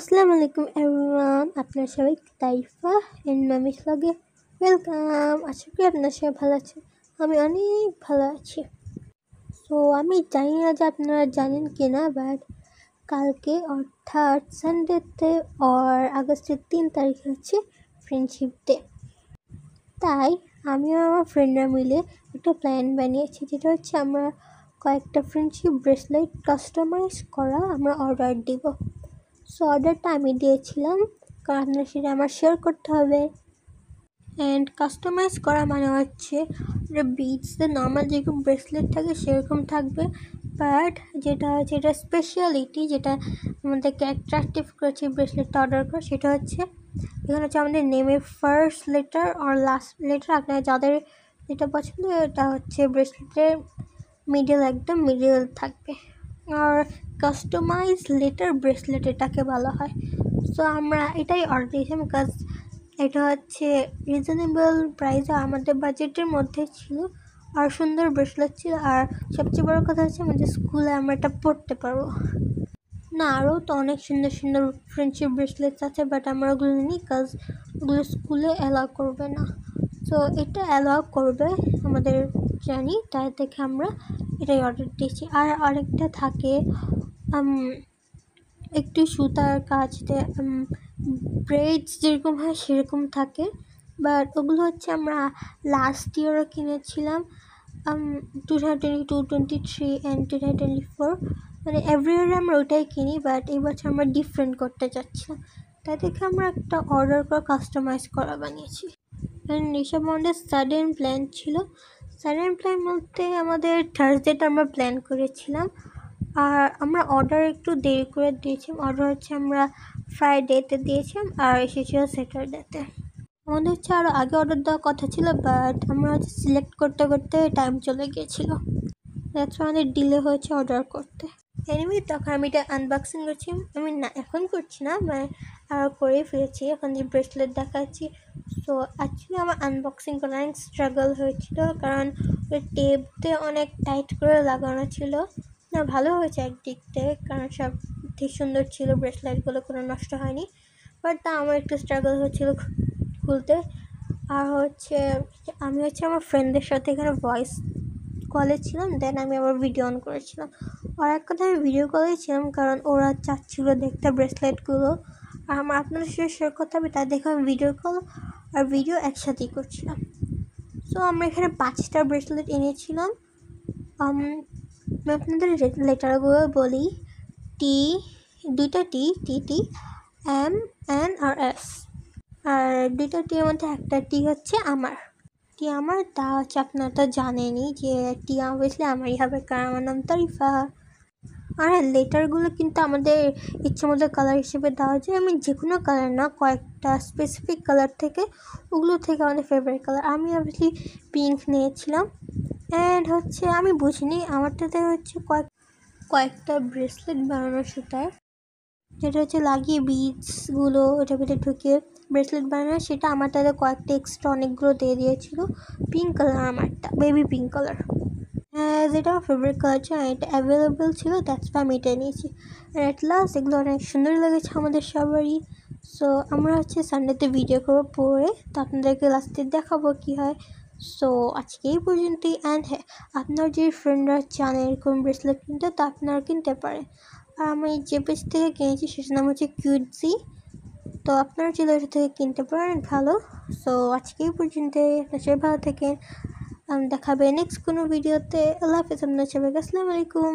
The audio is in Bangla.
আসসালামু আলাইকুম এভরিওয়ান, আপনার সবাই তাইফা এন্ড মামিস ব্লগে ওয়েলকাম। আশা করি আপনার সবাই ভালো আছেন। আমি অনেক ভালো আছি। সো আমি জানি না যে আপনারা জানেন কি না, বাট কালকে অর্থাৎ সানডেতে আগস্টের 3 তারিখে হচ্ছে ফ্রেন্ডশিপ ডে। তাই আমিও আমার ফ্রেন্ডরা মিলে একটা প্ল্যান বানিয়েছি, যেটা হচ্ছে আমরা কয়েকটা ফ্রেন্ডশিপ ব্রেসলেট কাস্টমাইজ করা আমরা অর্ডার দিব। সো অর্ডারটা আমি দিয়েছিলাম, কারণ আপনার সেটা আমার শেয়ার করতে হবে। অ্যান্ড কাস্টমাইজ করা মানে হচ্ছে বিটসের নর্মাল যেরকম ব্রেসলেট থাকে সেরকম থাকবে, বাট যেটা স্পেশালিটি, যেটা আমাদেরকে অ্যাট্রাকটিভ করেছে ব্রেসলেটটা অর্ডার করা, সেটা হচ্ছে এখানে হচ্ছে আমাদের নেমের ফার্স্ট লেটার আর লাস্ট লেটার। আপনার যাদের যেটা পছন্দ এটা হচ্ছে ব্রেসলেটের একদম মিডল থাকবে। আর কাস্টমাইজ লেটার ব্রেসলেট এটাকে বলা হয়। সো আমরা এটাই অর্ডার দিয়েছিলাম, বিকজ এটা হচ্ছে রিজনেবল প্রাইসে আমাদের বাজেটের মধ্যে ছিল, আর সুন্দর ব্রেসলেট ছিল। আর সবচেয়ে বড় কথা হচ্ছে আমাদের স্কুলে আমরা এটা পড়তে পারবো না। আরও তো অনেক সুন্দর সুন্দর ফ্রেন্ডশিপ ব্রেসলেটস আছে, বাট আমরা ওগুলো নিই, কাজ ওগুলো স্কুলে অ্যালাউ করবে না। সো এটা অ্যালাউ করবে আমাদের জানি, তাই থেকে আমরা এটাই অর্ডার দিয়েছি। আর আরেকটা থাকে একটু সুতার কাজ দিয়ে ব্রেডস যেরকম হয় সেরকম থাকে, বাট ওগুলো হচ্ছে আমরা লাস্ট ইয়ারও কিনেছিলাম 2022, 2023 অ্যান্ড 2024, মানে এভরি ইয়ারে আমরা ওটাই কিনি, বাট এই বছর আমরা ডিফারেন্ট করতে চাচ্ছিলাম, তাই থেকে আমরা একটা অর্ডার করে কাস্টমাইজ করা বানিয়েছি। অ্যান্ড এসব আমাদের সাডেন প্ল্যান ছিল। সাডেন প্ল্যান বলতে আমাদের থার্সডেটা আমরা প্ল্যান করেছিলাম, আর আমরা অর্ডার একটু দেরি করে দিয়েছিলাম। অর্ডার হচ্ছে আমরা ফ্রাইডেতে দিয়েছিলাম আর এসেছিল স্যাটারডেতে। আমাদের হচ্ছে আরও আগে অর্ডার দেওয়ার কথা ছিল, বাট আমরা হচ্ছে সিলেক্ট করতে করতে টাইম চলে গিয়েছিলো, দ্যাটস আমাদের ডিলে হয়েছে অর্ডার করতে। এনিওয়ে তখন আমি এটা আনবক্সিং করছি, আমি না এখন করছি না, মানে আরও করেই ফেলেছি। এখন যে ব্রেসলেট দেখাচ্ছি, সো অ্যাকচুয়ালি আমার আনবক্সিং করা অনেক স্ট্রাগল হয়েছিল, কারণ ওই টেপতে অনেক টাইট করে লাগানো ছিল না। ভালো হয়েছে একদিক থেকে, কারণ সব ঠিক সুন্দর ছিল, ব্রেসলেটগুলো কোনো নষ্ট হয়নি, বাট তা আমার একটু স্ট্রাগল হয়েছিল খুলতে। আর হচ্ছে আমি আমার ফ্রেন্ডদের সাথে এখানে ভয়েস কলে ছিলাম, দেন আমি আবার ভিডিও অন করেছিলাম। আর এক কথা আমি ভিডিও কলেই ছিলাম, কারণ ওরা চাচ্ছিল দেখতে ব্রেসলেটগুলো, আর আমার আপনাদের সাথে শেয়ার করতে হবে, তাই দেখে আমি ভিডিও কল আর ভিডিও একসাথেই করছিলাম। সো আমরা এখানে 5টা ব্রেসলেট এনেছিলাম। আমি আপনাদের লেটারগুলো বলি, টি, 2টা টি, টি, এম, এন আর এস। আর 2টা টির মধ্যে একটা টি হচ্ছে আমার, তা হচ্ছে আপনারা তো জানেনই যে টি অবভিয়াসলি আমারই হবে, কারণ আমার নাম তারিফা। আর লেটারগুলো কিন্তু আমাদের ইচ্ছে মতো কালার হিসেবে দেওয়া যায়। আমি যে কোনো কালার না, কয়েকটা স্পেসিফিক কালার থেকে, ওগুলো থেকে আমাদের ফেভারিট কালার। আমি অবভিয়াসলি পিঙ্ক নিয়েছিলাম। অ্যান্ড হচ্ছে আমি বুঝিনি, আমারটাতে হচ্ছে কয়েকটা ব্রেসলেট বানানোর সুতার, যেটা হচ্ছে লাগিয়ে বিটসগুলো ওটার ভিতরে ঢুকিয়ে ব্রেসলেট বানানো, সেটা আমার তাদের কয়েকটা এক্সট্রা অনেকগুলো দিয়ে দিয়েছিল। পিঙ্ক কালার আমারটা, বেবি পিঙ্ক কালার, হ্যাঁ, যেটা আমার ফেভারিট কালার ছিল, এটা অ্যাভেলেবেল ছিল, দ্যাটস ওয়াই আমি এটা নিয়েছি। আর অ্যাট লাস্ট এগুলো অনেক সুন্দর লেগেছে আমাদের সবারই। সো আমরা হচ্ছে সানডেতে ভিডিও করবো পরে, তো আপনাদেরকে লাস্টে দেখাবো কী হয়। সো আজকে এই পর্যন্তই। অ্যান্ড হ্যাঁ, আপনার যে ফ্রেন্ডরা চান এরকম ব্রেসলেট কিনতে, তো আপনারা কিনতে পারেন। আর আমি যে পেজ থেকে কিনেছি সেটার নাম হচ্ছে কিউটজি, তো আপনারা চাইলে ওটা থেকে কিনতে পারেন, ভালো। সো আজকে এই পর্যন্ত, আপনার সবাই ভালো থাকেন, দেখাবে নেক্সট কোনো ভিডিওতে। আল্লাহ হাফেজ, আপনার সবাইকে আসসালামু আলাইকুম।